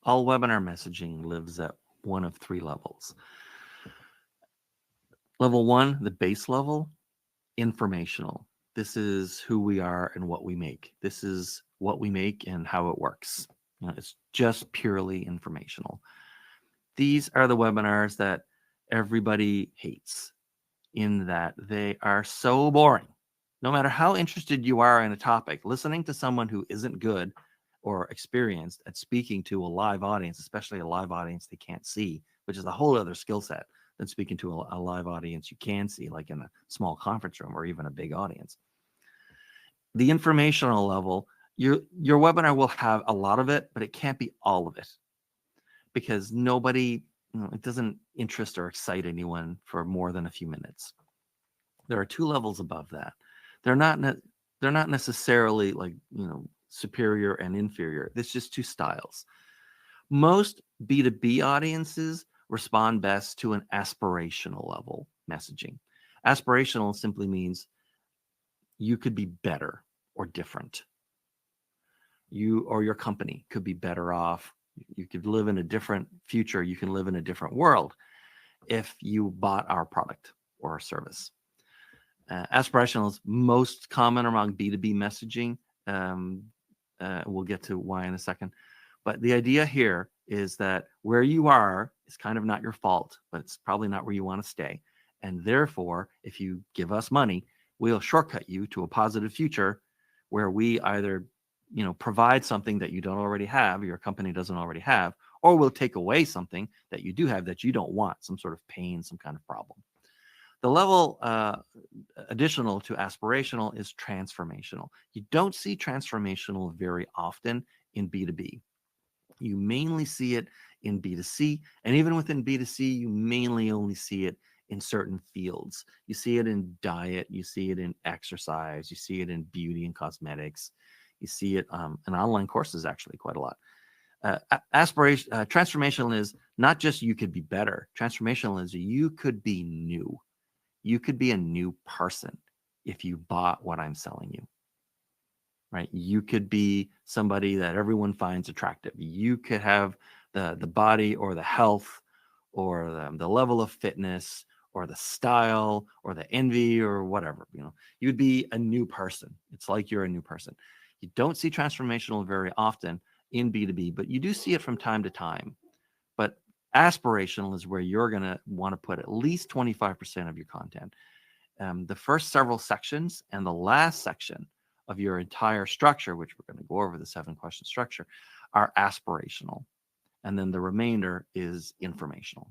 All webinar messaging lives at one of three levels. Level one, the base level, informational. This is who we are and what we make. This is what we make and how it works. It's just purely informational. These are the webinars that everybody hates, in that they are so boring. No matter how interested you are in a topic, listening to someone who isn't good or experienced at speaking to a live audience, especially a live audience they can't see, which is a whole other skill set than speaking to a live audience you can see, like in a small conference room or even a big audience. The informational level, your webinar will have a lot of it, but it can't be all of it, because nobody, it doesn't interest or excite anyone for more than a few minutes. There are two levels above that. They're not necessarily like, superior and inferior. There's just two styles. Most B2B audiences respond best to an aspirational level messaging. Aspirational simply means you could be better or different. You or your company could be better off. You could live in a different future. You can live in a different world if you bought our product or our service. Aspirational is most common among B2B messaging. We'll get to why in a second. But the idea here is that where you are is kind of not your fault, but it's probably not where you want to stay. And therefore, if you give us money, we'll shortcut you to a positive future where we either, provide something that you don't already have, or your company doesn't already have, or we'll take away something that you do have that you don't want, some sort of pain, some kind of problem. The level additional to aspirational is transformational. You don't see transformational very often in B2B. You mainly see it in B2C, and even within B2C, you mainly only see it in certain fields. You see it in diet, you see it in exercise, you see it in beauty and cosmetics, you see it in online courses actually quite a lot. Transformational is not just you could be better. Transformational is you could be new. You could be a new person if you bought what I'm selling you, right? You could be somebody that everyone finds attractive. You could have the body or the health or the level of fitness or the style or the envy or whatever. You'd be a new person. It's like you're a new person. You don't see transformational very often in B2B, but you do see it from time to time. But aspirational is where you're going to want to put at least 25% of your content. The first several sections and the last section of your entire structure, which we're going to go over, the 7-question structure, are aspirational. And then the remainder is informational.